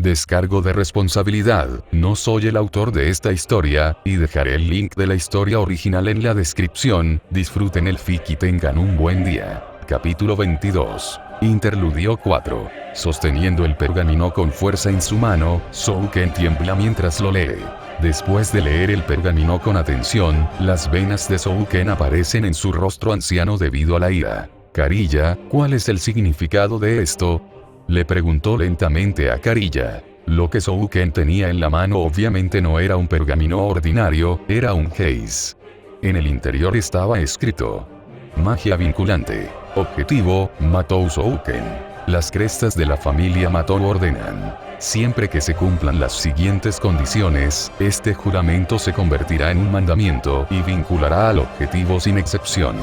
Descargo de responsabilidad, no soy el autor de esta historia, y dejaré el link de la historia original en la descripción. Disfruten el fic y tengan un buen día. Capítulo 22. Interludio 4. Sosteniendo el pergamino con fuerza en su mano, Souken tiembla mientras lo lee. Después de leer el pergamino con atención, las venas de Souken aparecen en su rostro anciano debido a la ira. Carilla, ¿cuál es el significado de esto?, le preguntó lentamente a Carilla. Lo que Souken tenía en la mano obviamente no era un pergamino ordinario, era un Heis. En el interior estaba escrito: magia vinculante. Objetivo: Matou Souken. Las crestas de la familia Matou ordenan: siempre que se cumplan las siguientes condiciones, este juramento se convertirá en un mandamiento y vinculará al objetivo sin excepción.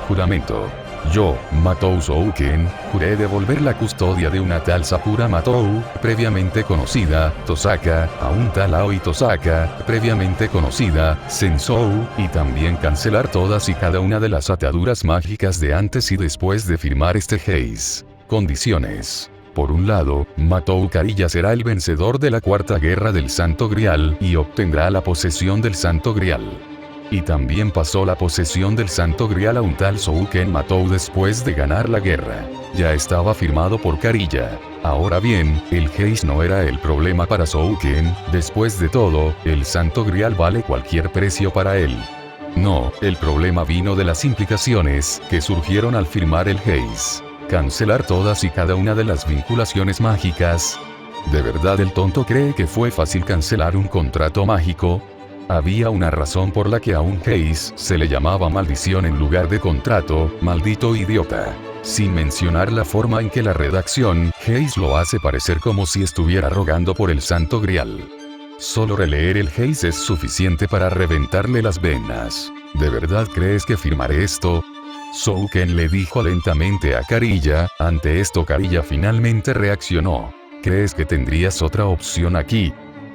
Juramento. Yo, Matou Souken, juré devolver la custodia de una tal Sakura Matou, previamente conocida, Tosaka, a un tal Aoi Tosaka, previamente conocida, Sensou, y también cancelar todas y cada una de las ataduras mágicas de antes y después de firmar este Heis. Condiciones. Por un lado, Matou Carilla será el vencedor de la Cuarta Guerra del Santo Grial y obtendrá la posesión del Santo Grial. Y también pasó la posesión del Santo Grial a un tal Souken Matou después de ganar la guerra. Ya estaba firmado por Carilla. Ahora bien, el Heis no era el problema para Souken, después de todo, el Santo Grial vale cualquier precio para él. No, el problema vino de las implicaciones que surgieron al firmar el Heis. Cancelar todas y cada una de las vinculaciones mágicas. ¿De verdad el tonto cree que fue fácil cancelar un contrato mágico? Había una razón por la que a un Heis se le llamaba maldición en lugar de contrato, maldito idiota. Sin mencionar la forma en que la redacción Heis lo hace parecer como si estuviera rogando por el Santo Grial. Solo releer el Heis es suficiente para reventarle las venas. ¿De verdad crees que firmaré esto?, Souken le dijo lentamente a Carilla. Ante esto Carilla finalmente reaccionó. ¿Crees que tendrías otra opción aquí?,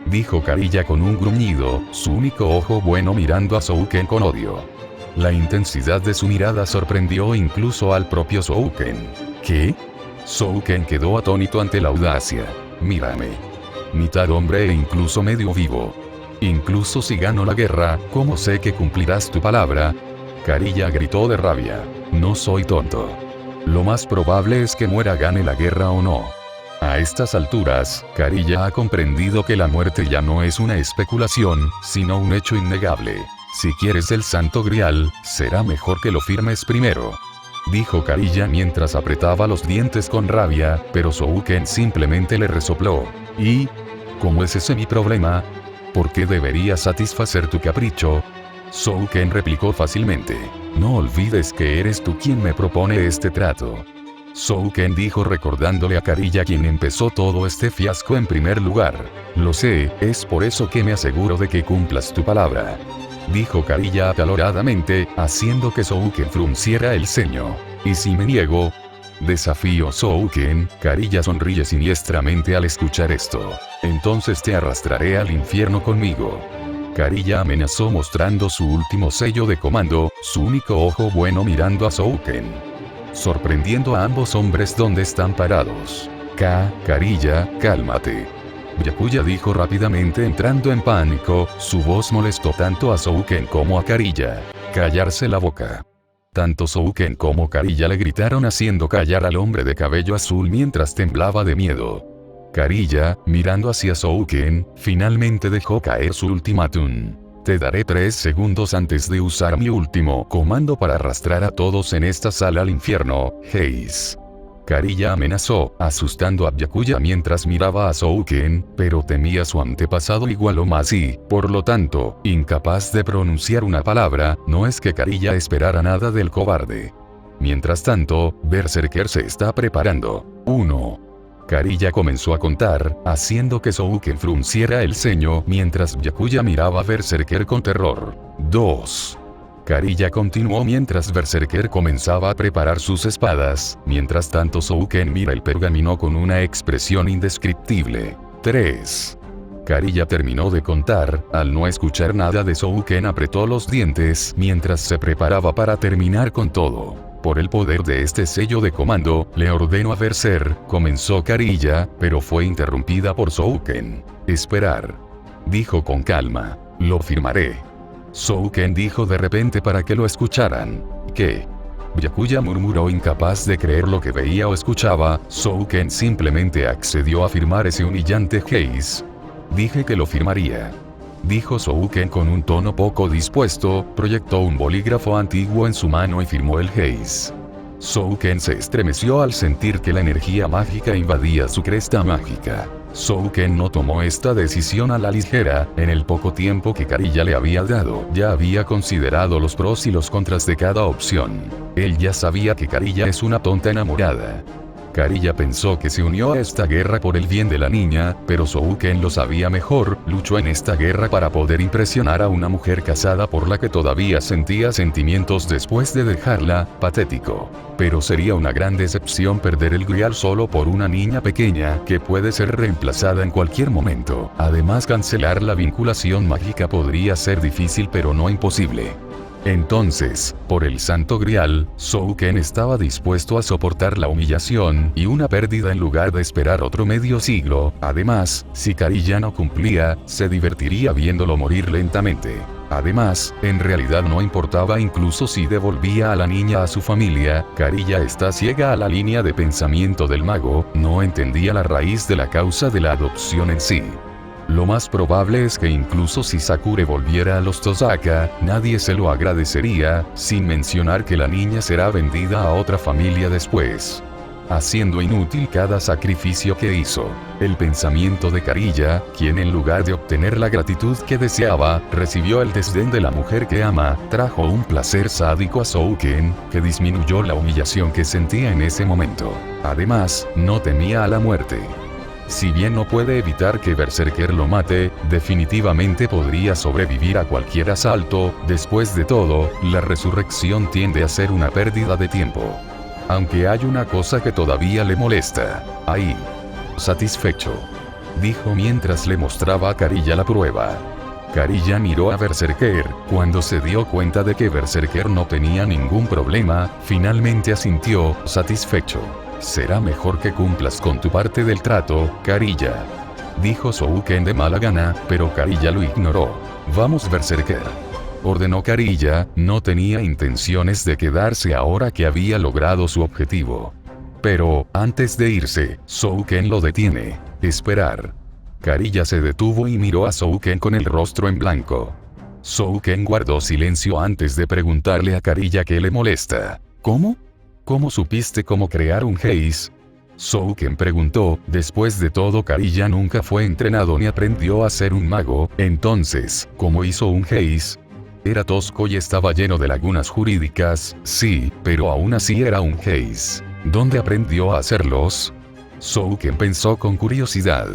dijo Carilla con un gruñido, su único ojo bueno mirando a Souken con odio. La intensidad de su mirada sorprendió incluso al propio Souken. ¿Qué? Souken quedó atónito ante la audacia. Mírame. Mitad hombre e incluso medio vivo. Incluso si gano la guerra, ¿cómo sé que cumplirás tu palabra? Carilla gritó de rabia. No soy tonto. Lo más probable es que muera gane la guerra o no. A estas alturas, Carilla ha comprendido que la muerte ya no es una especulación, sino un hecho innegable. Si quieres el Santo Grial, será mejor que lo firmes primero, dijo Carilla mientras apretaba los dientes con rabia, pero Souken simplemente le resopló. ¿Y? ¿Cómo es ese mi problema? ¿Por qué debería satisfacer tu capricho? Souken replicó fácilmente. No olvides que eres tú quien me propone este trato. Souken dijo recordándole a Carilla quien empezó todo este fiasco en primer lugar. Lo sé, es por eso que me aseguro de que cumplas tu palabra, dijo Carilla acaloradamente, haciendo que Souken frunciera el ceño. ¿Y si me niego? Desafío Souken. Carilla sonríe siniestramente al escuchar esto. Entonces te arrastraré al infierno conmigo. Carilla amenazó mostrando su último sello de comando, su único ojo bueno mirando a Souken, sorprendiendo a ambos hombres donde están parados. Carilla, cálmate. Byakuya dijo rápidamente entrando en pánico, su voz molestó tanto a Souken como a Carilla. Callarse la boca. Tanto Souken como Carilla le gritaron haciendo callar al hombre de cabello azul mientras temblaba de miedo. Carilla, mirando hacia Souken, finalmente dejó caer su ultimátum. Te daré 3 segundos antes de usar mi último comando para arrastrar a todos en esta sala al infierno, Heis. Carilla amenazó, asustando a Byakuya mientras miraba a Souken, pero temía su antepasado igual o más y, por lo tanto, incapaz de pronunciar una palabra. No es que Carilla esperara nada del cobarde. Mientras tanto, Berserker se está preparando. 1. Carilla comenzó a contar, haciendo que Souken frunciera el ceño mientras Byakuya miraba a Berserker con terror. 2. Carilla continuó mientras Berserker comenzaba a preparar sus espadas. Mientras tanto Souken mira el pergamino con una expresión indescriptible. 3. Carilla terminó de contar. Al no escuchar nada de Souken apretó los dientes mientras se preparaba para terminar con todo. Por el poder de este sello de comando, le ordeno a Berserker, comenzó Karilla, pero fue interrumpida por Souken. Esperar. Dijo con calma. Lo firmaré. Souken dijo de repente para que lo escucharan. ¿Qué? Byakuya murmuró incapaz de creer lo que veía o escuchaba. Souken simplemente accedió a firmar ese humillante case. Dije que lo firmaría. Dijo Souken con un tono poco dispuesto, proyectó un bolígrafo antiguo en su mano y firmó el case. Souken se estremeció al sentir que la energía mágica invadía su cresta mágica. Souken no tomó esta decisión a la ligera. En el poco tiempo que Karilla le había dado, ya había considerado los pros y los contras de cada opción. Él ya sabía que Karilla es una tonta enamorada. Karilla pensó que se unió a esta guerra por el bien de la niña, pero Souken lo sabía mejor, luchó en esta guerra para poder impresionar a una mujer casada por la que todavía sentía sentimientos después de dejarla. Patético. Pero sería una gran decepción perder el grial solo por una niña pequeña, que puede ser reemplazada en cualquier momento. Además, cancelar la vinculación mágica podría ser difícil pero no imposible. Entonces, por el Santo Grial, Souken estaba dispuesto a soportar la humillación y una pérdida en lugar de esperar otro medio siglo. Además, si Karilla no cumplía, se divertiría viéndolo morir lentamente. Además, en realidad no importaba incluso si devolvía a la niña a su familia. Karilla está ciega a la línea de pensamiento del mago, no entendía la raíz de la causa de la adopción en sí. Lo más probable es que incluso si Sakura volviera a los Tosaka, nadie se lo agradecería, sin mencionar que la niña será vendida a otra familia después, haciendo inútil cada sacrificio que hizo. El pensamiento de Karilla, quien en lugar de obtener la gratitud que deseaba, recibió el desdén de la mujer que ama, trajo un placer sádico a Souken, que disminuyó la humillación que sentía en ese momento. Además, no temía a la muerte. Si bien no puede evitar que Berserker lo mate, definitivamente podría sobrevivir a cualquier asalto. Después de todo, la resurrección tiende a ser una pérdida de tiempo. Aunque hay una cosa que todavía le molesta. Ahí. Satisfecho. Dijo mientras le mostraba a Karilla la prueba. Karilla miró a Berserker. Cuando se dio cuenta de que Berserker no tenía ningún problema, finalmente asintió, satisfecho. Será mejor que cumplas con tu parte del trato, Karilla. Dijo Souken de mala gana, pero Karilla lo ignoró. Vamos, Berserker. Ordenó Karilla, no tenía intenciones de quedarse ahora que había logrado su objetivo. Pero, antes de irse, Souken lo detiene. Esperar. Karilla se detuvo y miró a Souken con el rostro en blanco. Souken guardó silencio antes de preguntarle a Karilla qué le molesta. ¿Cómo? ¿Cómo supiste cómo crear un Heis? Souken preguntó. Después de todo, Karilla nunca fue entrenado ni aprendió a ser un mago. Entonces, ¿cómo hizo un Heis? Era tosco y estaba lleno de lagunas jurídicas, sí, pero aún así era un Heis. ¿Dónde aprendió a hacerlos? Souken pensó con curiosidad.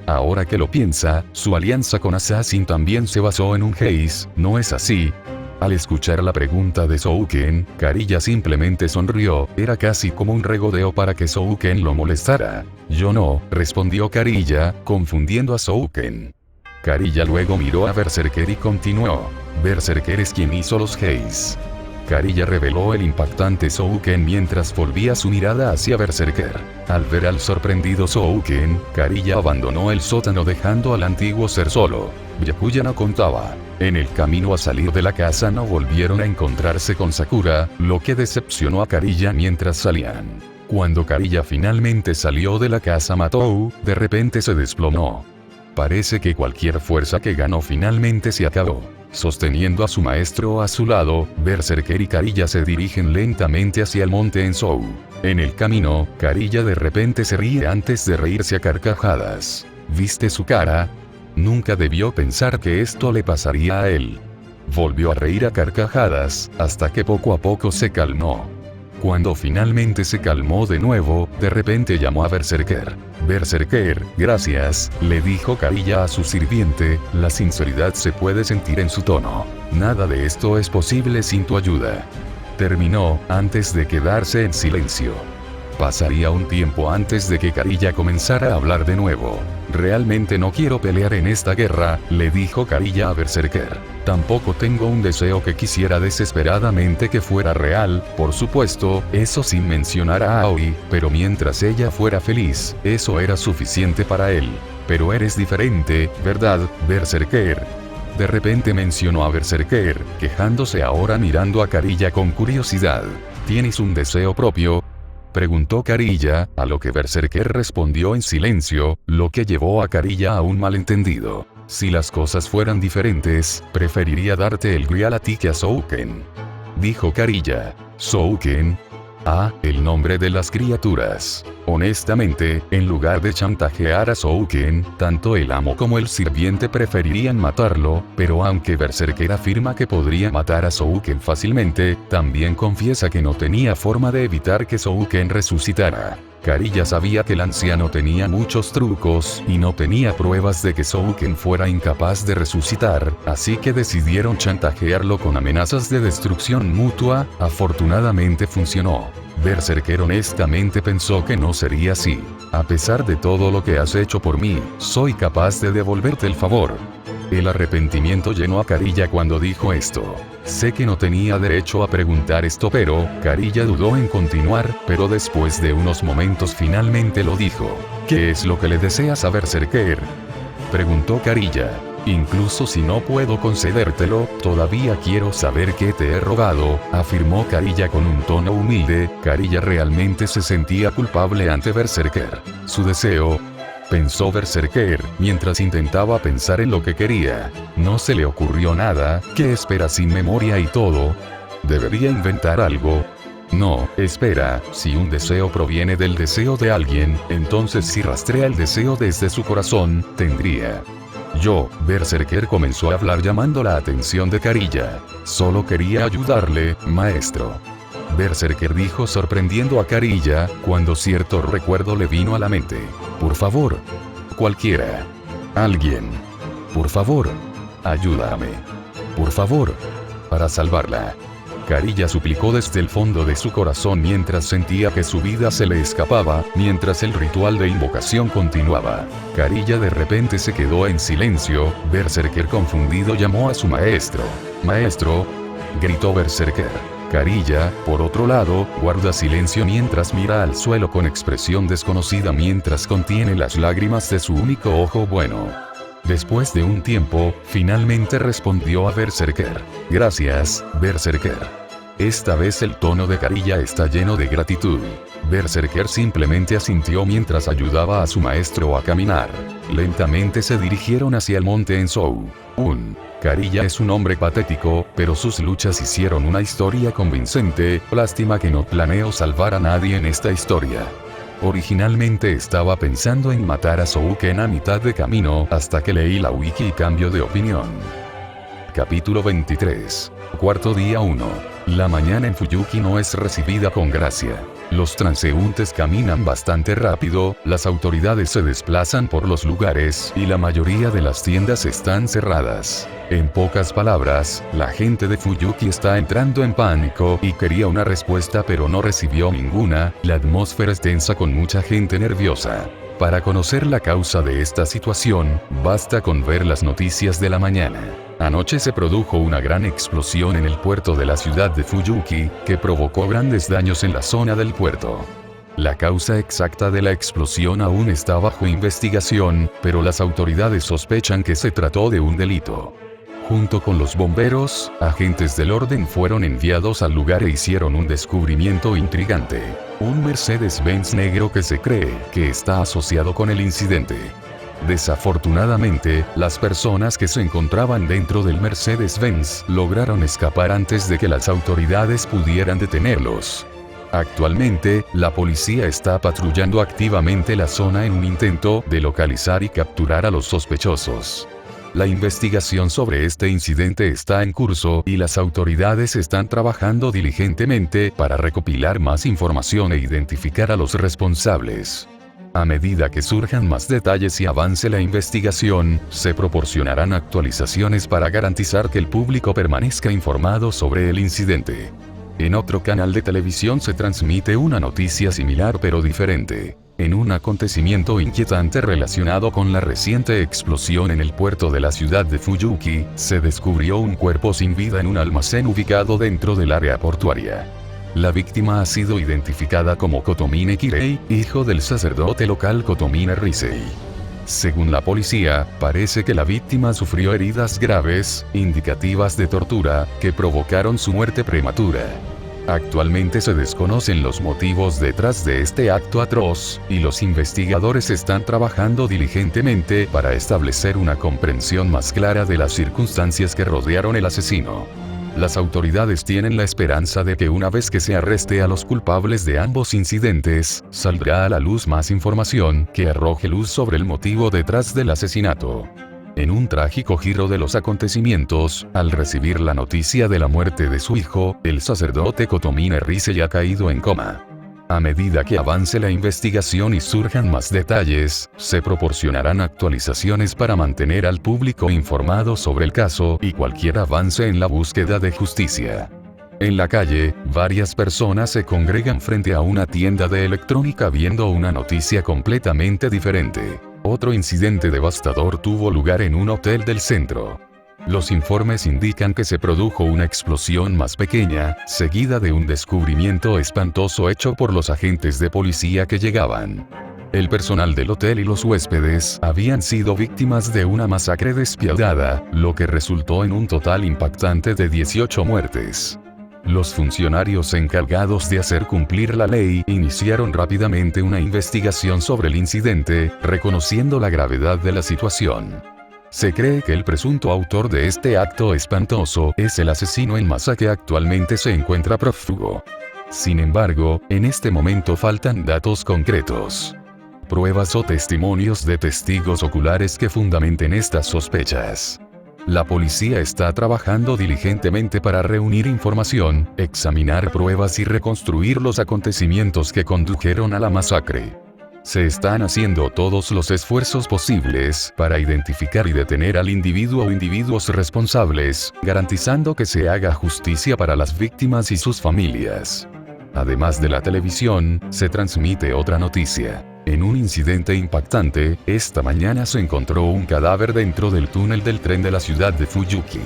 Ahora que lo piensa, su alianza con Assassin también se basó en un Heis, ¿no es así? Al escuchar la pregunta de Souken, Karilla simplemente sonrió. Era casi como un regodeo para que Souken lo molestara. Yo no, respondió Karilla, confundiendo a Souken. Karilla luego miró a Berserker y continuó. Berserker es quien hizo los Heis. Karilla reveló el impactante Souken mientras volvía su mirada hacia Berserker. Al ver al sorprendido Souken, Karilla abandonó el sótano dejando al antiguo ser solo. Byakuya no contaba. En el camino a salir de la casa no volvieron a encontrarse con Sakura, lo que decepcionó a Karilla mientras salían. Cuando Karilla finalmente salió de la casa Matou, de repente se desplomó. Parece que cualquier fuerza que ganó finalmente se acabó. Sosteniendo a su maestro a su lado, Berserker y Karilla se dirigen lentamente hacia el monte Enzou. En el camino, Karilla de repente se ríe antes de reírse a carcajadas. ¿Viste su cara? Nunca debió pensar que esto le pasaría a él. Volvió a reír a carcajadas, hasta que poco a poco se calmó. Cuando finalmente se calmó de nuevo, de repente llamó a Berserker. Berserker, gracias, le dijo Karilla a su sirviente. La sinceridad se puede sentir en su tono. Nada de esto es posible sin tu ayuda. Terminó, antes de quedarse en silencio. Pasaría un tiempo antes de que Karilla comenzara a hablar de nuevo. Realmente no quiero pelear en esta guerra, le dijo Karilla a Berserker. Tampoco tengo un deseo que quisiera desesperadamente que fuera real, por supuesto, eso sin mencionar a Aoi, pero mientras ella fuera feliz, eso era suficiente para él. Pero eres diferente, ¿verdad, Berserker? De repente mencionó a Berserker, quejándose ahora mirando a Karilla con curiosidad. ¿Tienes un deseo propio?, preguntó Karilla, a lo que Berserker respondió en silencio, lo que llevó a Karilla a un malentendido. Si las cosas fueran diferentes, preferiría darte el Grial a ti que a Souken, dijo Karilla. ¿Souken? Ah, el nombre de las criaturas. Honestamente, en lugar de chantajear a Souken, tanto el amo como el sirviente preferirían matarlo, pero aunque Berserker afirma que podría matar a Souken fácilmente, también confiesa que no tenía forma de evitar que Souken resucitara. Karilla sabía que el anciano tenía muchos trucos, y no tenía pruebas de que Souken fuera incapaz de resucitar, así que decidieron chantajearlo con amenazas de destrucción mutua. Afortunadamente funcionó. Berserker honestamente pensó que no sería así. A pesar de todo lo que has hecho por mí, soy capaz de devolverte el favor. El arrepentimiento llenó a Karilla cuando dijo esto. Sé que no tenía derecho a preguntar esto, pero Karilla dudó en continuar, pero después de unos momentos finalmente lo dijo. ¿Qué es lo que le deseas a Berserker?, preguntó Karilla. Incluso si no puedo concedértelo, todavía quiero saber qué te he robado, afirmó Karilla con un tono humilde. Karilla realmente se sentía culpable ante Berserker. Su deseo, pensó Berserker, mientras intentaba pensar en lo que quería. No se le ocurrió nada. ¿Qué espera sin memoria y todo? ¿Debería inventar algo? No, espera, si un deseo proviene del deseo de alguien, entonces si rastrea el deseo desde su corazón, tendría. Berserker comenzó a hablar llamando la atención de Karilla. Solo quería ayudarle, maestro. Berserker dijo sorprendiendo a Karilla, cuando cierto recuerdo le vino a la mente. Por favor. Cualquiera. Alguien. Por favor. Ayúdame. Por favor. Para salvarla. Karilla suplicó desde el fondo de su corazón mientras sentía que su vida se le escapaba, mientras el ritual de invocación continuaba. Karilla de repente se quedó en silencio. Berserker confundido llamó a su maestro. «Maestro», gritó Berserker. Karilla, por otro lado, guarda silencio mientras mira al suelo con expresión desconocida mientras contiene las lágrimas de su único ojo bueno. Después de un tiempo, finalmente respondió a Berserker. «Gracias, Berserker». Esta vez el tono de Karilla está lleno de gratitud. Berserker simplemente asintió mientras ayudaba a su maestro a caminar. Lentamente se dirigieron hacia el monte Enzhou. Karilla es un hombre patético, pero sus luchas hicieron una historia convincente. Lástima que no planeo salvar a nadie en esta historia. Originalmente estaba pensando en matar a Souken a mitad de camino, hasta que leí la wiki y cambio de opinión. Capítulo 23. Cuarto día 1. La mañana en Fuyuki no es recibida con gracia. Los transeúntes caminan bastante rápido, las autoridades se desplazan por los lugares, y la mayoría de las tiendas están cerradas. En pocas palabras, la gente de Fuyuki está entrando en pánico y quería una respuesta pero no recibió ninguna. La atmósfera es tensa con mucha gente nerviosa. Para conocer la causa de esta situación, basta con ver las noticias de la mañana. Anoche se produjo una gran explosión en el puerto de la ciudad de Fuyuki, que provocó grandes daños en la zona del puerto. La causa exacta de la explosión aún está bajo investigación, pero las autoridades sospechan que se trató de un delito. Junto con los bomberos, agentes del orden fueron enviados al lugar e hicieron un descubrimiento intrigante. Un Mercedes-Benz negro que se cree que está asociado con el incidente. Desafortunadamente, las personas que se encontraban dentro del Mercedes-Benz lograron escapar antes de que las autoridades pudieran detenerlos. Actualmente, la policía está patrullando activamente la zona en un intento de localizar y capturar a los sospechosos. La investigación sobre este incidente está en curso y las autoridades están trabajando diligentemente para recopilar más información e identificar a los responsables. A medida que surjan más detalles y avance la investigación, se proporcionarán actualizaciones para garantizar que el público permanezca informado sobre el incidente. En otro canal de televisión se transmite una noticia similar pero diferente. En un acontecimiento inquietante relacionado con la reciente explosión en el puerto de la ciudad de Fuyuki, se descubrió un cuerpo sin vida en un almacén ubicado dentro del área portuaria. La víctima ha sido identificada como Kotomine Kirei, hijo del sacerdote local Kotomine Risei. Según la policía, parece que la víctima sufrió heridas graves, indicativas de tortura, que provocaron su muerte prematura. Actualmente se desconocen los motivos detrás de este acto atroz, y los investigadores están trabajando diligentemente para establecer una comprensión más clara de las circunstancias que rodearon el asesino. Las autoridades tienen la esperanza de que una vez que se arreste a los culpables de ambos incidentes, saldrá a la luz más información que arroje luz sobre el motivo detrás del asesinato. En un trágico giro de los acontecimientos, al recibir la noticia de la muerte de su hijo, el sacerdote Kotomine Risei ha caído en coma. A medida que avance la investigación y surjan más detalles, se proporcionarán actualizaciones para mantener al público informado sobre el caso y cualquier avance en la búsqueda de justicia. En la calle, varias personas se congregan frente a una tienda de electrónica viendo una noticia completamente diferente. Otro incidente devastador tuvo lugar en un hotel del centro. Los informes indican que se produjo una explosión más pequeña, seguida de un descubrimiento espantoso hecho por los agentes de policía que llegaban. El personal del hotel y los huéspedes habían sido víctimas de una masacre despiadada, lo que resultó en un total impactante de 18 muertes. Los funcionarios encargados de hacer cumplir la ley iniciaron rápidamente una investigación sobre el incidente, reconociendo la gravedad de la situación. Se cree que el presunto autor de este acto espantoso es el asesino en masa que actualmente se encuentra prófugo. Sin embargo, en este momento faltan datos concretos, pruebas o testimonios de testigos oculares que fundamenten estas sospechas. La policía está trabajando diligentemente para reunir información, examinar pruebas y reconstruir los acontecimientos que condujeron a la masacre. Se están haciendo todos los esfuerzos posibles para identificar y detener al individuo o individuos responsables, garantizando que se haga justicia para las víctimas y sus familias. Además de la televisión, se transmite otra noticia. En un incidente impactante, esta mañana se encontró un cadáver dentro del túnel del tren de la ciudad de Fuyuki.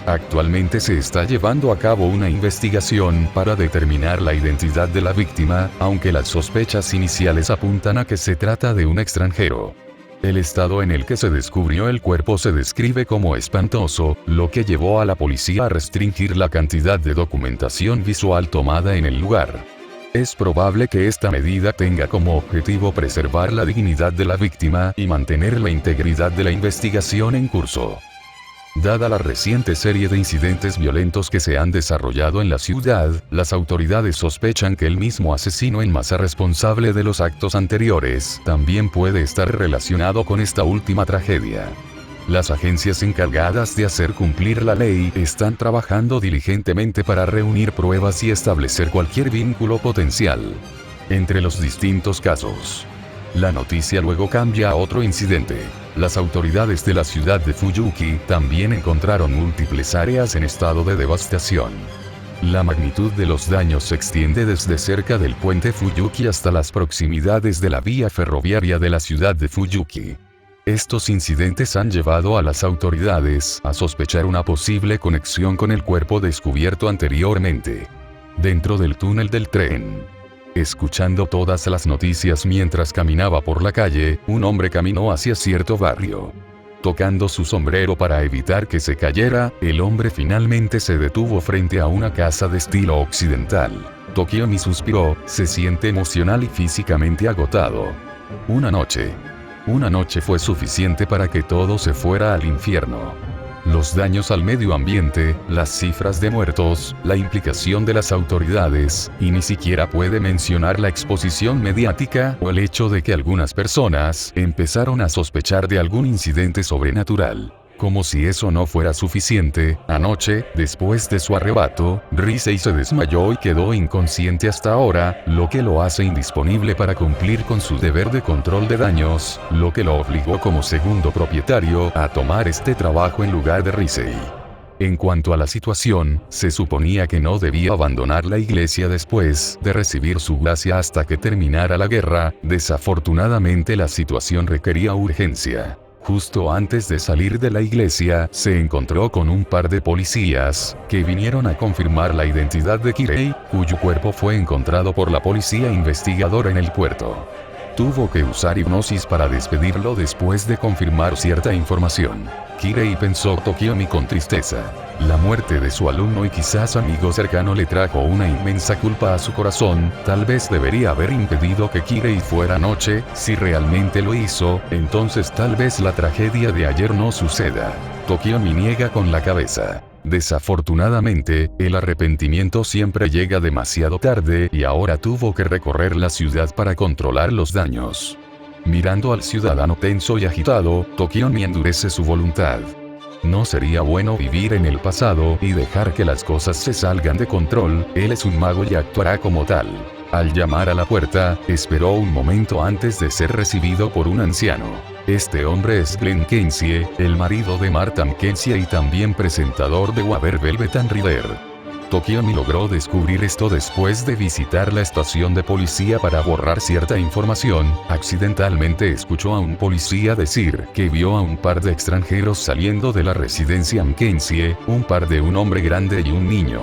Actualmente se está llevando a cabo una investigación para determinar la identidad de la víctima, aunque las sospechas iniciales apuntan a que se trata de un extranjero. El estado en el que se descubrió el cuerpo se describe como espantoso, lo que llevó a la policía a restringir la cantidad de documentación visual tomada en el lugar. Es probable que esta medida tenga como objetivo preservar la dignidad de la víctima y mantener la integridad de la investigación en curso. Dada la reciente serie de incidentes violentos que se han desarrollado en la ciudad, las autoridades sospechan que el mismo asesino en masa responsable de los actos anteriores también puede estar relacionado con esta última tragedia. Las agencias encargadas de hacer cumplir la ley están trabajando diligentemente para reunir pruebas y establecer cualquier vínculo potencial entre los distintos casos. La noticia luego cambia a otro incidente. Las autoridades de la ciudad de Fuyuki también encontraron múltiples áreas en estado de devastación. La magnitud de los daños se extiende desde cerca del puente Fuyuki hasta las proximidades de la vía ferroviaria de la ciudad de Fuyuki. Estos incidentes han llevado a las autoridades a sospechar una posible conexión con el cuerpo descubierto anteriormente dentro del túnel del tren. Escuchando todas las noticias mientras caminaba por la calle, un hombre caminó hacia cierto barrio. Tocando su sombrero para evitar que se cayera, el hombre finalmente se detuvo frente a una casa de estilo occidental. Tokiomi suspiró, se siente emocional y físicamente agotado. Una noche fue suficiente para que todo se fuera al infierno. Los daños al medio ambiente, las cifras de muertos, la implicación de las autoridades, y ni siquiera puede mencionar la exposición mediática o el hecho de que algunas personas empezaron a sospechar de algún incidente sobrenatural. Como si eso no fuera suficiente, anoche, después de su arrebato, Risei se desmayó y quedó inconsciente hasta ahora, lo que lo hace indisponible para cumplir con su deber de control de daños, lo que lo obligó como segundo propietario a tomar este trabajo en lugar de Risei. En cuanto a la situación, se suponía que no debía abandonar la iglesia después de recibir su gracia hasta que terminara la guerra. Desafortunadamente la situación requería urgencia. Justo antes de salir de la iglesia, se encontró con un par de policías, que vinieron a confirmar la identidad de Kirei, cuyo cuerpo fue encontrado por la policía investigadora en el puerto. Tuvo que usar hipnosis para despedirlo después de confirmar cierta información. Kirei pensó Tokiomi con tristeza. La muerte de su alumno y quizás amigo cercano le trajo una inmensa culpa a su corazón. Tal vez debería haber impedido que Kirei fuera anoche. Si realmente lo hizo, entonces tal vez la tragedia de ayer no suceda. Tokiomi niega con la cabeza. Desafortunadamente, el arrepentimiento siempre llega demasiado tarde y ahora tuvo que recorrer la ciudad para controlar los daños. Mirando al ciudadano tenso y agitado, Tokiomi endurece su voluntad. No sería bueno vivir en el pasado y dejar que las cosas se salgan de control. Él es un mago y actuará como tal. Al llamar a la puerta, esperó un momento antes de ser recibido por un anciano. Este hombre es Glenn Kenzie, el marido de Martha Kenzie y también presentador de Waver Velvet and River. Tokiomi logró descubrir esto después de visitar la estación de policía para borrar cierta información. Accidentalmente escuchó a un policía decir que vio a un par de extranjeros saliendo de la residencia Kenzie, un hombre grande y un niño.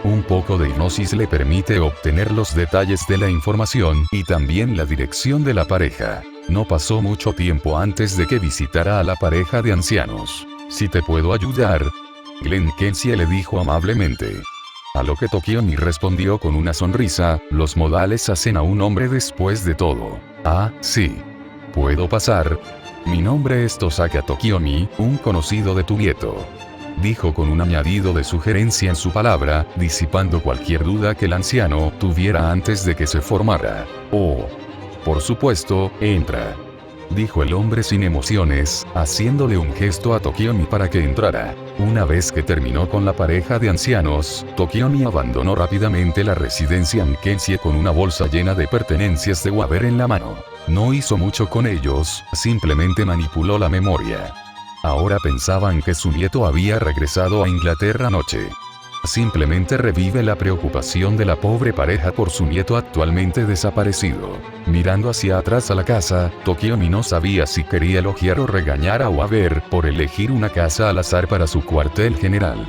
Un poco de hipnosis le permite obtener los detalles de la información y también la dirección de la pareja. No pasó mucho tiempo antes de que visitara a la pareja de ancianos. «Si te puedo ayudar», Glenn Kenzie le dijo amablemente. A lo que Tokiomi respondió con una sonrisa: «Los modales hacen a un hombre después de todo». «Ah, sí. ¿Puedo pasar?» «Mi nombre es Tosaka Tokiomi, un conocido de tu nieto», dijo con un añadido de sugerencia en su palabra, disipando cualquier duda que el anciano tuviera antes de que se formara. «Oh, por supuesto, entra», dijo el hombre sin emociones, haciéndole un gesto a Tokiomi para que entrara. Una vez que terminó con la pareja de ancianos, Tokiomi abandonó rápidamente la residencia Kenzie con una bolsa llena de pertenencias de Waver en la mano. No hizo mucho con ellos, simplemente manipuló la memoria. Ahora pensaban que su nieto había regresado a Inglaterra anoche. Simplemente revive la preocupación de la pobre pareja por su nieto actualmente desaparecido. Mirando hacia atrás a la casa, Tokiomi no sabía si quería elogiar o regañar a Waver por elegir una casa al azar para su cuartel general.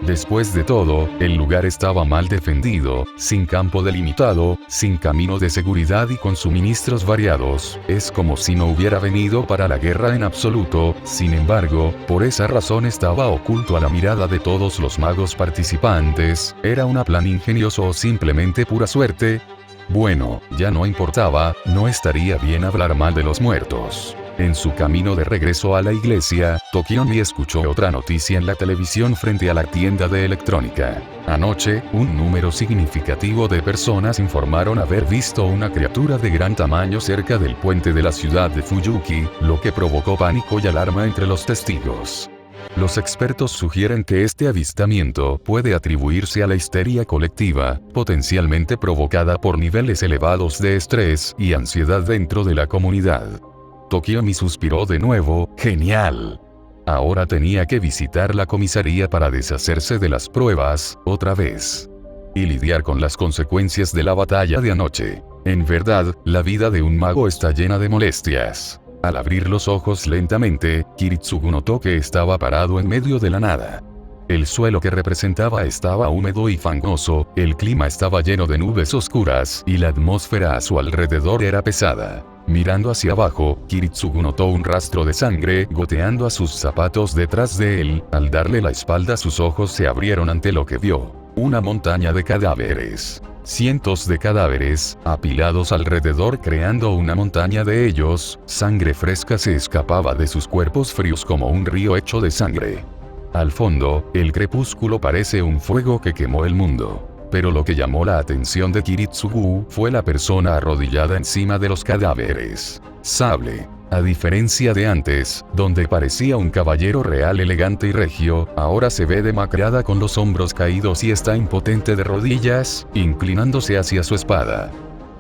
Después de todo, el lugar estaba mal defendido, sin campo delimitado, sin camino de seguridad y con suministros variados. Es como si no hubiera venido para la guerra en absoluto. Sin embargo, por esa razón estaba oculto a la mirada de todos los magos participantes. ¿Era un plan ingenioso o simplemente pura suerte? Bueno, ya no importaba, no estaría bien hablar mal de los muertos. En su camino de regreso a la iglesia, Tokiomi escuchó otra noticia en la televisión frente a la tienda de electrónica. Anoche, un número significativo de personas informaron haber visto una criatura de gran tamaño cerca del puente de la ciudad de Fuyuki, lo que provocó pánico y alarma entre los testigos. Los expertos sugieren que este avistamiento puede atribuirse a la histeria colectiva, potencialmente provocada por niveles elevados de estrés y ansiedad dentro de la comunidad. Tokiomi suspiró de nuevo. Genial. Ahora tenía que visitar la comisaría para deshacerse de las pruebas, otra vez. Y lidiar con las consecuencias de la batalla de anoche. En verdad, la vida de un mago está llena de molestias. Al abrir los ojos lentamente, Kiritsugu notó que estaba parado en medio de la nada. El suelo que representaba estaba húmedo y fangoso, el clima estaba lleno de nubes oscuras y la atmósfera a su alrededor era pesada. Mirando hacia abajo, Kiritsugu notó un rastro de sangre goteando a sus zapatos detrás de él. Al darle la espalda, sus ojos se abrieron ante lo que vio: una montaña de cadáveres. Cientos de cadáveres, apilados alrededor creando una montaña de ellos. Sangre fresca se escapaba de sus cuerpos fríos como un río hecho de sangre. Al fondo, el crepúsculo parece un fuego que quemó el mundo. Pero lo que llamó la atención de Kiritsugu fue la persona arrodillada encima de los cadáveres. Sable. A diferencia de antes, donde parecía un caballero real elegante y regio, ahora se ve demacrada con los hombros caídos y está impotente de rodillas, inclinándose hacia su espada.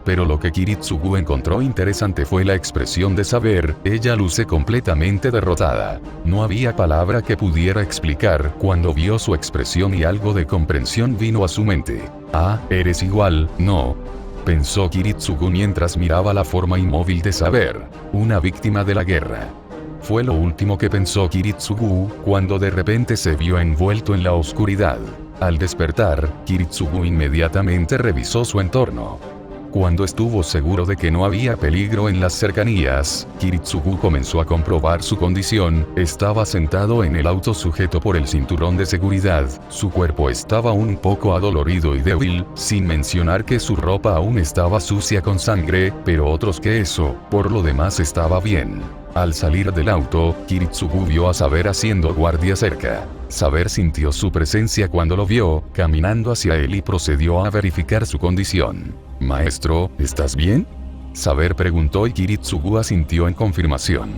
Pero lo que Kiritsugu encontró interesante fue la expresión de Saber. Ella luce completamente derrotada. No había palabra que pudiera explicar cuando vio su expresión y algo de comprensión vino a su mente. Ah, eres igual, ¿no? Pensó Kiritsugu mientras miraba la forma inmóvil de Saber. Una víctima de la guerra. Fue lo último que pensó Kiritsugu, cuando de repente se vio envuelto en la oscuridad. Al despertar, Kiritsugu inmediatamente revisó su entorno. Cuando estuvo seguro de que no había peligro en las cercanías, Kiritsugu comenzó a comprobar su condición. Estaba sentado en el auto sujeto por el cinturón de seguridad. Su cuerpo estaba un poco adolorido y débil, sin mencionar que su ropa aún estaba sucia con sangre, pero otros que eso, por lo demás estaba bien. Al salir del auto, Kiritsugu vio a Saber haciendo guardia cerca. Saber sintió su presencia cuando lo vio, caminando hacia él y procedió a verificar su condición. «Maestro, ¿estás bien?», Saber preguntó y Kiritsugu asintió en confirmación.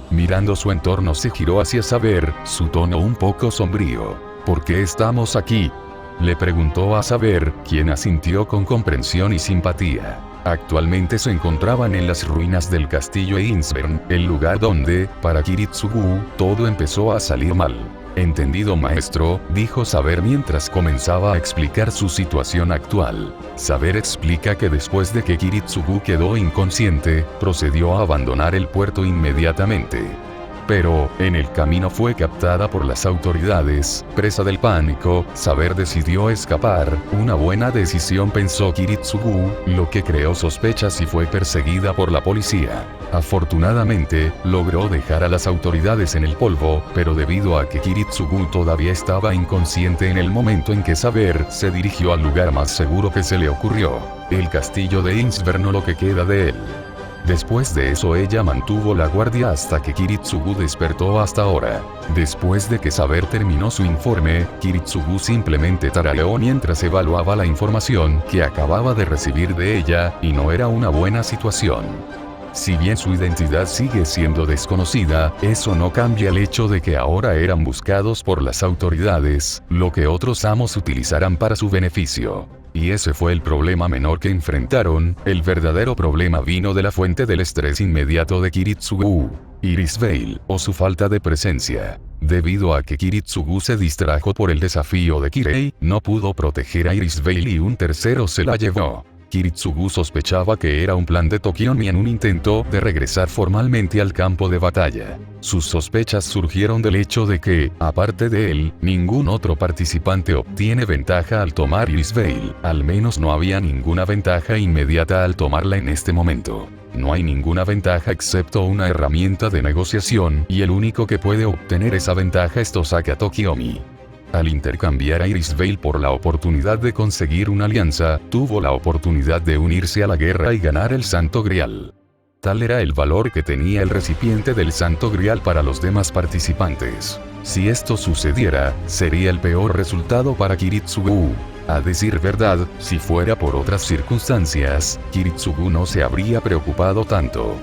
Mirando su entorno se giró hacia Saber, su tono un poco sombrío. «¿Por qué estamos aquí?», le preguntó a Saber, quien asintió con comprensión y simpatía. Actualmente se encontraban en las ruinas del castillo Einsvern, el lugar donde, para Kiritsugu, todo empezó a salir mal. «Entendido, maestro», dijo Saber mientras comenzaba a explicar su situación actual. Saber explica que después de que Kiritsugu quedó inconsciente, procedió a abandonar el puerto inmediatamente. Pero, en el camino fue captada por las autoridades. Presa del pánico, Saber decidió escapar. Una buena decisión, pensó Kiritsugu, lo que creó sospechas y fue perseguida por la policía. Afortunadamente, logró dejar a las autoridades en el polvo, pero debido a que Kiritsugu todavía estaba inconsciente en el momento en que Saber se dirigió al lugar más seguro que se le ocurrió, el castillo de Einsvern o lo que queda de él. Después de eso ella mantuvo la guardia hasta que Kiritsugu despertó hasta ahora. Después de que Saber terminó su informe, Kiritsugu simplemente tarareó mientras evaluaba la información que acababa de recibir de ella, y no era una buena situación. Si bien su identidad sigue siendo desconocida, eso no cambia el hecho de que ahora eran buscados por las autoridades, lo que otros amos utilizarán para su beneficio. Y ese fue el problema menor que enfrentaron. El verdadero problema vino de la fuente del estrés inmediato de Kiritsugu, Iris Veil, o su falta de presencia. Debido a que Kiritsugu se distrajo por el desafío de Kirei, no pudo proteger a Iris Veil y un tercero se la llevó. Kiritsugu sospechaba que era un plan de Tokiomi en un intento de regresar formalmente al campo de batalla. Sus sospechas surgieron del hecho de que, aparte de él, ningún otro participante obtiene ventaja al tomar Iris Veil. Al menos no había ninguna ventaja inmediata al tomarla en este momento. No hay ninguna ventaja excepto una herramienta de negociación, y el único que puede obtener esa ventaja es Tosaka Tokiomi. Al intercambiar a Iris Veil por la oportunidad de conseguir una alianza, tuvo la oportunidad de unirse a la guerra y ganar el Santo Grial. Tal era el valor que tenía el recipiente del Santo Grial para los demás participantes. Si esto sucediera, sería el peor resultado para Kiritsugu. A decir verdad, si fuera por otras circunstancias, Kiritsugu no se habría preocupado tanto.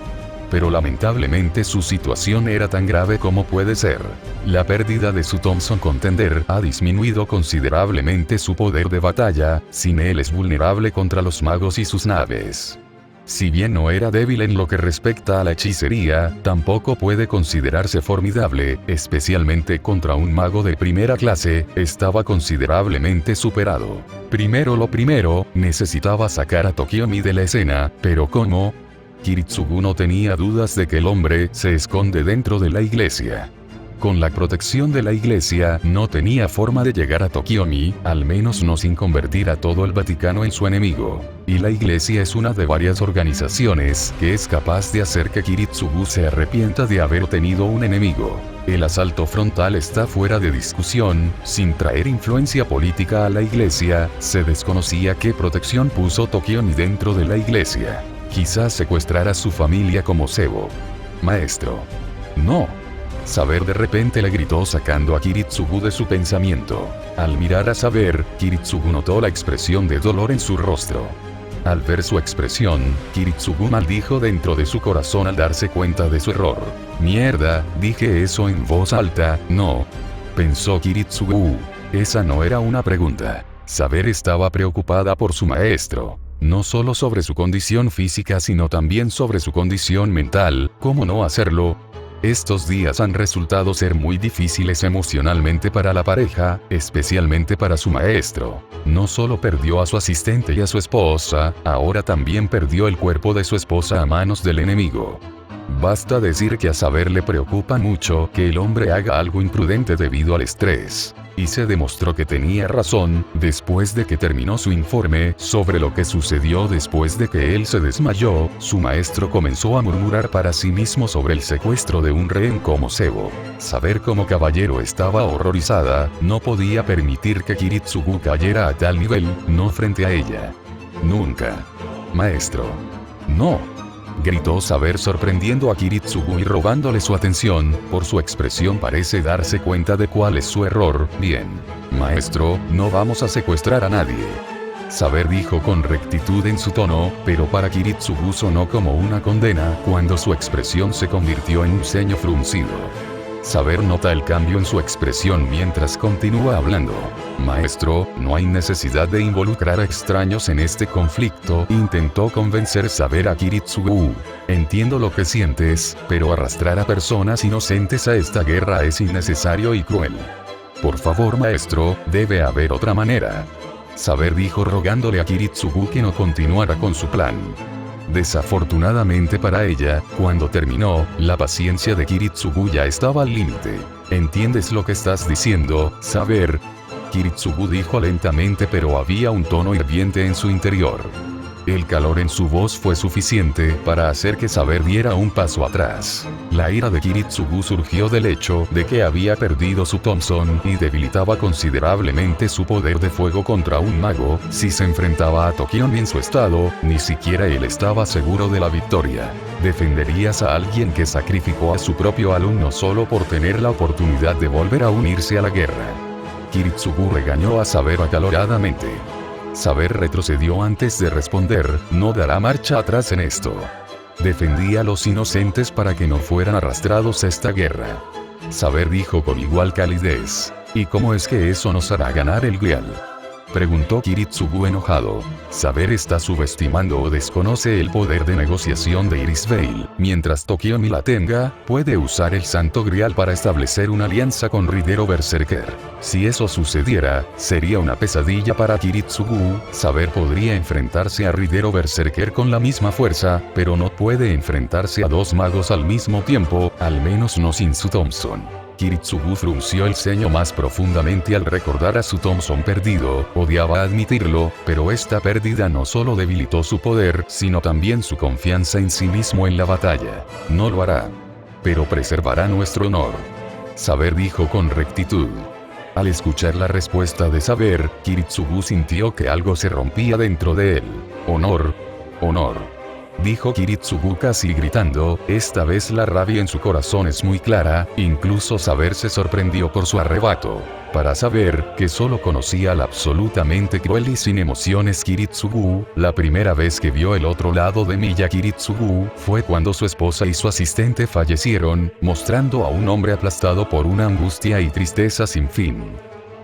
Pero lamentablemente su situación era tan grave como puede ser. La pérdida de su Thompson Contender ha disminuido considerablemente su poder de batalla. Sin él es vulnerable contra los magos y sus naves. Si bien no era débil en lo que respecta a la hechicería, tampoco puede considerarse formidable, especialmente contra un mago de primera clase. Estaba considerablemente superado. Primero lo primero, necesitaba sacar a Tokiomi de la escena, pero ¿cómo? Kiritsugu no tenía dudas de que el hombre se esconde dentro de la iglesia. Con la protección de la iglesia, no tenía forma de llegar a Tokiomi, al menos no sin convertir a todo el Vaticano en su enemigo. Y la iglesia es una de varias organizaciones que es capaz de hacer que Kiritsugu se arrepienta de haber tenido un enemigo. El asalto frontal está fuera de discusión. Sin traer influencia política a la iglesia, se desconocía qué protección puso Tokiomi dentro de la iglesia. Quizás secuestrar a su familia como cebo. Maestro. No. Saber de repente le gritó sacando a Kiritsugu de su pensamiento. Al mirar a Saber, Kiritsugu notó la expresión de dolor en su rostro. Al ver su expresión, Kiritsugu maldijo dentro de su corazón al darse cuenta de su error. Mierda, dije eso en voz alta, no. Pensó Kiritsugu. Esa no era una pregunta. Saber estaba preocupada por su maestro. no solo sobre su condición física sino también sobre su condición mental. ¿Cómo no hacerlo? Estos días han resultado ser muy difíciles emocionalmente para la pareja, especialmente para su maestro. No solo perdió a su asistente y a su esposa, ahora también perdió el cuerpo de su esposa a manos del enemigo. Basta decir que a Saber le preocupa mucho que el hombre haga algo imprudente debido al estrés. Y se demostró que tenía razón, después de que terminó su informe sobre lo que sucedió después de que él se desmayó, su maestro comenzó a murmurar para sí mismo sobre el secuestro de un rehén como Sebo. Saber como caballero estaba horrorizada, no podía permitir que Kiritsugu cayera a tal nivel, no frente a ella. Nunca. Maestro. No. Gritó Saber sorprendiendo a Kiritsugu y robándole su atención. Por su expresión parece darse cuenta de cuál es su error. Bien. Maestro, no vamos a secuestrar a nadie. Saber dijo con rectitud en su tono, pero para Kiritsugu sonó como una condena cuando su expresión se convirtió en un ceño fruncido. Saber nota el cambio en su expresión mientras continúa hablando. Maestro, no hay necesidad de involucrar a extraños en este conflicto, intentó convencer Saber a Kiritsugu. Entiendo lo que sientes, pero arrastrar a personas inocentes a esta guerra es innecesario y cruel. Por favor, maestro, debe haber otra manera. Saber dijo rogándole a Kiritsugu que no continuara con su plan. Desafortunadamente para ella, cuando terminó, la paciencia de Kiritsugu ya estaba al límite. ¿Entiendes lo que estás diciendo, Saber? Kiritsugu dijo lentamente, pero había un tono hirviente en su interior. El calor en su voz fue suficiente para hacer que Saber diera un paso atrás. La ira de Kiritsugu surgió del hecho de que había perdido su Thompson y debilitaba considerablemente su poder de fuego contra un mago. Si se enfrentaba a Tokion en su estado, ni siquiera él estaba seguro de la victoria. ¿Defenderías a alguien que sacrificó a su propio alumno solo por tener la oportunidad de volver a unirse a la guerra? Kiritsugu regañó a Saber acaloradamente. Saber retrocedió antes de responder, no dará marcha atrás en esto. Defendía a los inocentes para que no fueran arrastrados a esta guerra. Saber dijo con igual calidez. ¿Y cómo es que eso nos hará ganar el Grial? Preguntó Kiritsugu enojado. Saber está subestimando o desconoce el poder de negociación de Iris Veil. Mientras Tokion la tenga, puede usar el Santo Grial para establecer una alianza con Ridero Berserker. Si eso sucediera, sería una pesadilla para Kiritsugu. Saber podría enfrentarse a Ridero Berserker con la misma fuerza, pero no puede enfrentarse a dos magos al mismo tiempo, al menos no sin su Thompson. Kiritsugu frunció el ceño más profundamente al recordar a su Thompson perdido. Odiaba admitirlo, pero esta pérdida no solo debilitó su poder, sino también su confianza en sí mismo en la batalla. No lo hará. Pero preservará nuestro honor. Saber dijo con rectitud. Al escuchar la respuesta de Saber, Kiritsugu sintió que algo se rompía dentro de él. Honor. Honor. Dijo Kiritsugu casi gritando, esta vez la rabia en su corazón es muy clara, incluso Saber se sorprendió por su arrebato. Para Saber, que solo conocía al absolutamente cruel y sin emociones Kiritsugu, la primera vez que vio el otro lado de Miya Kiritsugu, fue cuando su esposa y su asistente fallecieron, mostrando a un hombre aplastado por una angustia y tristeza sin fin.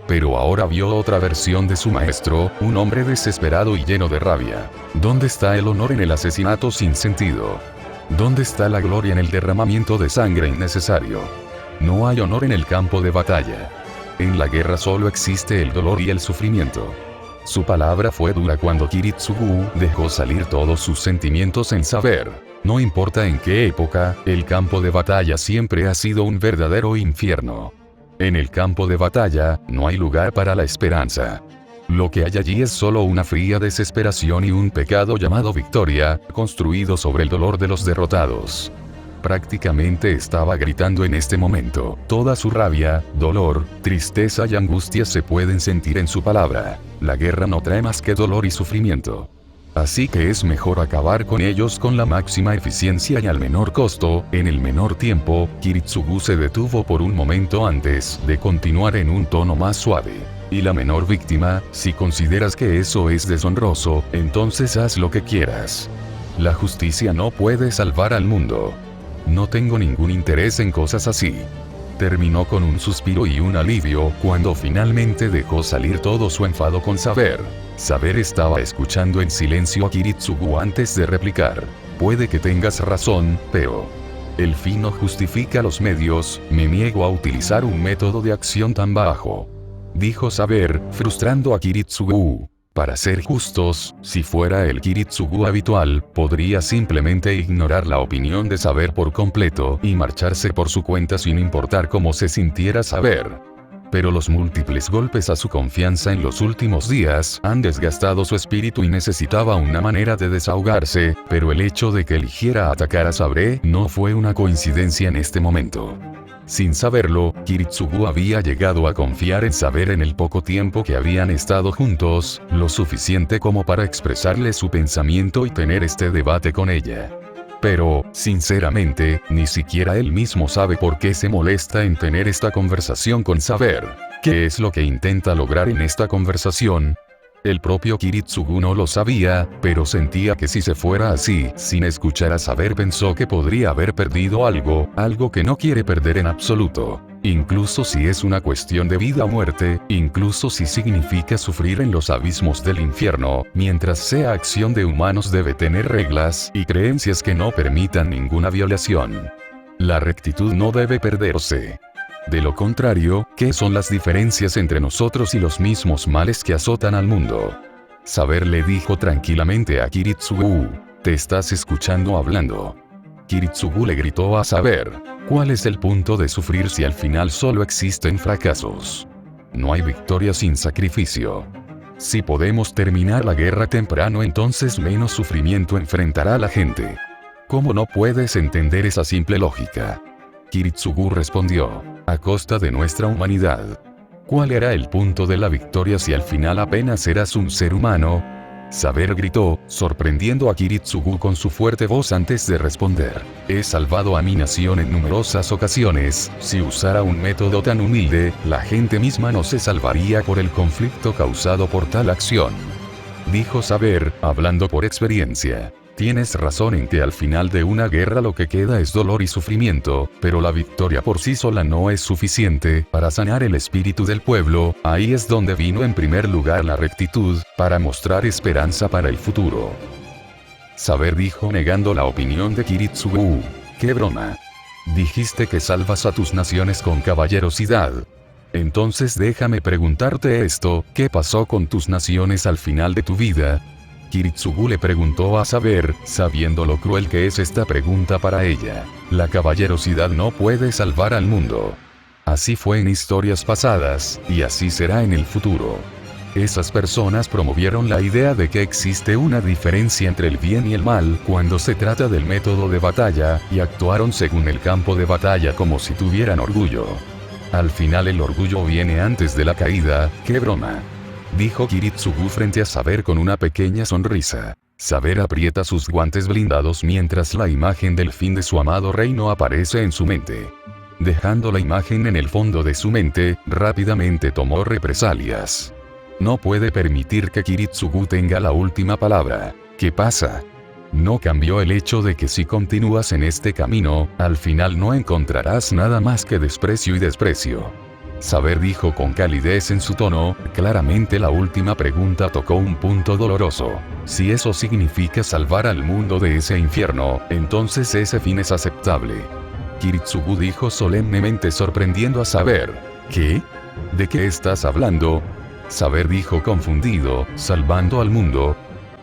Pero ahora vio otra versión de su maestro, un hombre desesperado y lleno de rabia. ¿Dónde está el honor en el asesinato sin sentido? ¿Dónde está la gloria en el derramamiento de sangre innecesario? No hay honor en el campo de batalla. En la guerra solo existe el dolor y el sufrimiento. Su palabra fue dura cuando Kiritsugu dejó salir todos sus sentimientos en Saber. No importa en qué época, el campo de batalla siempre ha sido un verdadero infierno. En el campo de batalla, no hay lugar para la esperanza. Lo que hay allí es solo una fría desesperación y un pecado llamado victoria, construido sobre el dolor de los derrotados. Prácticamente estaba gritando en este momento. Toda su rabia, dolor, tristeza y angustia se pueden sentir en su palabra. La guerra no trae más que dolor y sufrimiento. Así que es mejor acabar con ellos con la máxima eficiencia y al menor costo, en el menor tiempo. Kiritsugu se detuvo por un momento antes de continuar en un tono más suave. Y la menor víctima, si consideras que eso es deshonroso, entonces haz lo que quieras. La justicia no puede salvar al mundo. No tengo ningún interés en cosas así. terminó con un suspiro y un alivio cuando finalmente dejó salir todo su enfado con Saber. Saber estaba escuchando en silencio a Kiritsugu antes de replicar. Puede que tengas razón, pero el fin no justifica los medios, me niego a utilizar un método de acción tan bajo. Dijo Saber, frustrando a Kiritsugu. Para ser justos, si fuera el Kiritsugu habitual, podría simplemente ignorar la opinión de Saber por completo y marcharse por su cuenta sin importar cómo se sintiera Saber. Pero los múltiples golpes a su confianza en los últimos días han desgastado su espíritu y necesitaba una manera de desahogarse, pero el hecho de que eligiera atacar a Saber no fue una coincidencia en este momento. Sin saberlo, Kiritsugu había llegado a confiar en Saber en el poco tiempo que habían estado juntos, lo suficiente como para expresarle su pensamiento y tener este debate con ella. Pero, sinceramente, ni siquiera él mismo sabe por qué se molesta en tener esta conversación con Saber. ¿Qué es lo que intenta lograr en esta conversación? El propio Kiritsugu no lo sabía, pero sentía que si se fuera así, sin escuchar a Saber, pensó que podría haber perdido algo que no quiere perder en absoluto. Incluso si es una cuestión de vida o muerte, incluso si significa sufrir en los abismos del infierno, mientras sea acción de humanos debe tener reglas y creencias que no permitan ninguna violación. La rectitud no debe perderse. De lo contrario, ¿qué son las diferencias entre nosotros y los mismos males que azotan al mundo? Saber le dijo tranquilamente a Kiritsugu. Te estás escuchando hablando. Kiritsugu le gritó a Saber. ¿Cuál es el punto de sufrir si al final solo existen fracasos? No hay victoria sin sacrificio. Si podemos terminar la guerra temprano, entonces menos sufrimiento enfrentará a la gente. ¿Cómo no puedes entender esa simple lógica? Kiritsugu respondió. A costa de nuestra humanidad. ¿Cuál era el punto de la victoria si al final apenas eras un ser humano? Saber gritó, sorprendiendo a Kiritsugu con su fuerte voz antes de responder. He salvado a mi nación en numerosas ocasiones, si usara un método tan humilde, la gente misma no se salvaría por el conflicto causado por tal acción. Dijo Saber, hablando por experiencia. Tienes razón en que al final de una guerra lo que queda es dolor y sufrimiento, pero la victoria por sí sola no es suficiente para sanar el espíritu del pueblo. Ahí es donde vino en primer lugar la rectitud, para mostrar esperanza para el futuro. Saber dijo negando la opinión de Kiritsugu. ¡Qué broma! Dijiste que salvas a tus naciones con caballerosidad. Entonces déjame preguntarte esto, ¿qué pasó con tus naciones al final de tu vida? Kiritsugu le preguntó a Saber, sabiendo lo cruel que es esta pregunta para ella. La caballerosidad no puede salvar al mundo. Así fue en historias pasadas, y así será en el futuro. Esas personas promovieron la idea de que existe una diferencia entre el bien y el mal cuando se trata del método de batalla, y actuaron según el campo de batalla como si tuvieran orgullo. Al final el orgullo viene antes de la caída. ¡Qué broma! Dijo Kiritsugu frente a Saber con una pequeña sonrisa. Saber aprieta sus guantes blindados mientras la imagen del fin de su amado reino aparece en su mente. Dejando la imagen en el fondo de su mente, rápidamente tomó represalias. No puede permitir que Kiritsugu tenga la última palabra. ¿Qué pasa? No cambió el hecho de que si continúas en este camino, al final no encontrarás nada más que desprecio y desprecio. Saber dijo con calidez en su tono, claramente la última pregunta tocó un punto doloroso. Si eso significa salvar al mundo de ese infierno, entonces ese fin es aceptable. Kiritsugu dijo solemnemente, sorprendiendo a Saber. ¿Qué? ¿De qué estás hablando? Saber dijo confundido, salvando al mundo.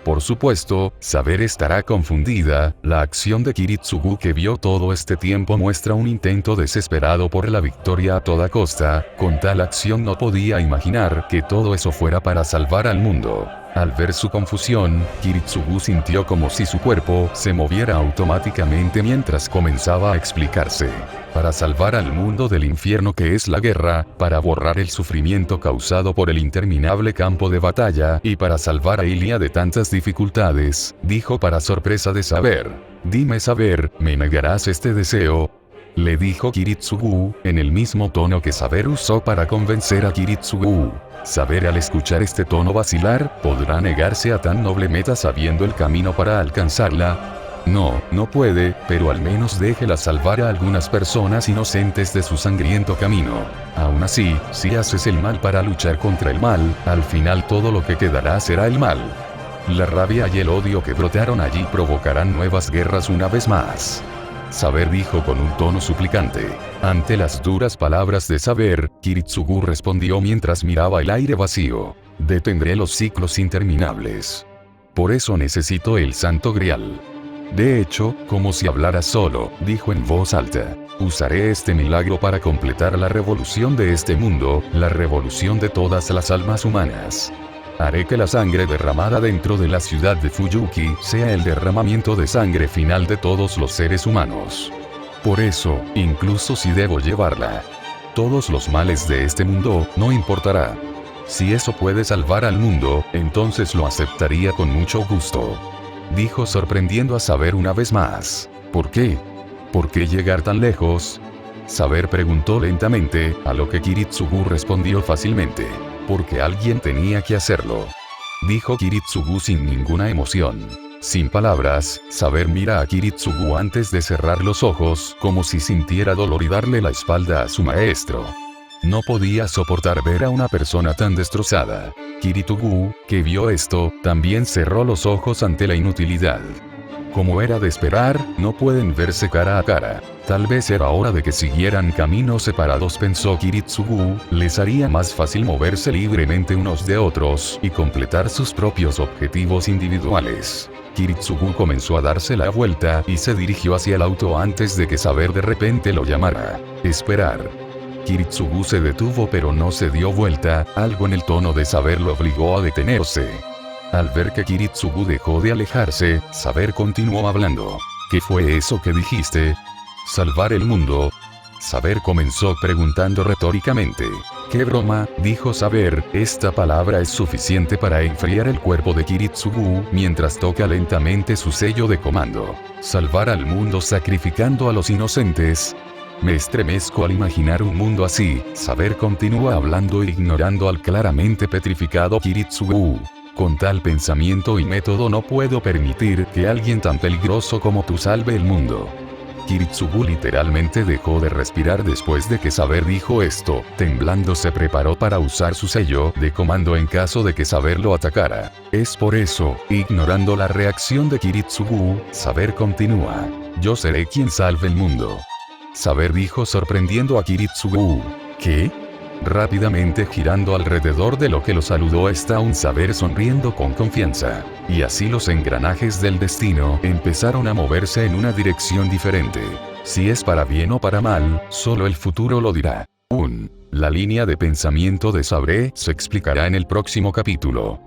Por supuesto, Saber estará confundida. La acción de Kiritsugu que vio todo este tiempo muestra un intento desesperado por la victoria a toda costa. Con tal acción no podía imaginar que todo eso fuera para salvar al mundo. Al ver su confusión, Kiritsugu sintió como si su cuerpo se moviera automáticamente mientras comenzaba a explicarse. Para salvar al mundo del infierno que es la guerra, para borrar el sufrimiento causado por el interminable campo de batalla, y para salvar a Ilia de tantas dificultades, dijo para sorpresa de Saber. Dime Saber, ¿me negarás este deseo? Le dijo Kiritsugu, en el mismo tono que Saber usó para convencer a Kiritsugu. Saber al escuchar este tono vacilar, ¿podrá negarse a tan noble meta sabiendo el camino para alcanzarla? No, no puede, pero al menos déjela salvar a algunas personas inocentes de su sangriento camino. Aún así, si haces el mal para luchar contra el mal, al final todo lo que quedará será el mal. La rabia y el odio que brotaron allí provocarán nuevas guerras una vez más. Saber dijo con un tono suplicante. Ante las duras palabras de Saber, Kiritsugu respondió mientras miraba el aire vacío. Detendré los ciclos interminables. Por eso necesito el Santo Grial. De hecho, como si hablara solo, dijo en voz alta. Usaré este milagro para completar la revolución de este mundo, la revolución de todas las almas humanas. Haré que la sangre derramada dentro de la ciudad de Fuyuki sea el derramamiento de sangre final de todos los seres humanos. Por eso, incluso si debo llevarla, todos los males de este mundo, no importará. Si eso puede salvar al mundo, entonces lo aceptaría con mucho gusto. Dijo sorprendiendo a Saber una vez más. ¿Por qué? ¿Por qué llegar tan lejos? Saber preguntó lentamente, a lo que Kiritsugu respondió fácilmente. Porque alguien tenía que hacerlo. Dijo Kiritsugu sin ninguna emoción. Sin palabras, Saber mira a Kiritsugu antes de cerrar los ojos, como si sintiera dolor y darle la espalda a su maestro. No podía soportar ver a una persona tan destrozada. Kiritsugu, que vio esto, también cerró los ojos ante la inutilidad. Como era de esperar, no pueden verse cara a cara. Tal vez era hora de que siguieran caminos separados, pensó Kiritsugu, les haría más fácil moverse libremente unos de otros y completar sus propios objetivos individuales. Kiritsugu comenzó a darse la vuelta y se dirigió hacia el auto antes de que Saber de repente lo llamara. Esperar. Kiritsugu se detuvo pero no se dio vuelta, algo en el tono de Saber lo obligó a detenerse. Al ver que Kiritsugu dejó de alejarse, Saber continuó hablando. ¿Qué fue eso que dijiste? ¿Salvar el mundo? Saber comenzó preguntando retóricamente. ¡Qué broma!, dijo Saber, esta palabra es suficiente para enfriar el cuerpo de Kiritsugu mientras toca lentamente su sello de comando. ¿Salvar al mundo sacrificando a los inocentes? Me estremezco al imaginar un mundo así. Saber continúa hablando ignorando al claramente petrificado Kiritsugu. Con tal pensamiento y método no puedo permitir que alguien tan peligroso como tú salve el mundo. Kiritsugu literalmente dejó de respirar después de que Saber dijo esto, temblando se preparó para usar su sello de comando en caso de que Saber lo atacara. Es por eso, ignorando la reacción de Kiritsugu, Saber continúa. Yo seré quien salve el mundo. Saber dijo sorprendiendo a Kiritsugu. ¿Qué? Rápidamente girando alrededor de lo que lo saludó está un Saber sonriendo con confianza. Y así los engranajes del destino empezaron a moverse en una dirección diferente. Si es para bien o para mal, solo el futuro lo dirá. La línea de pensamiento de Saber se explicará en el próximo capítulo.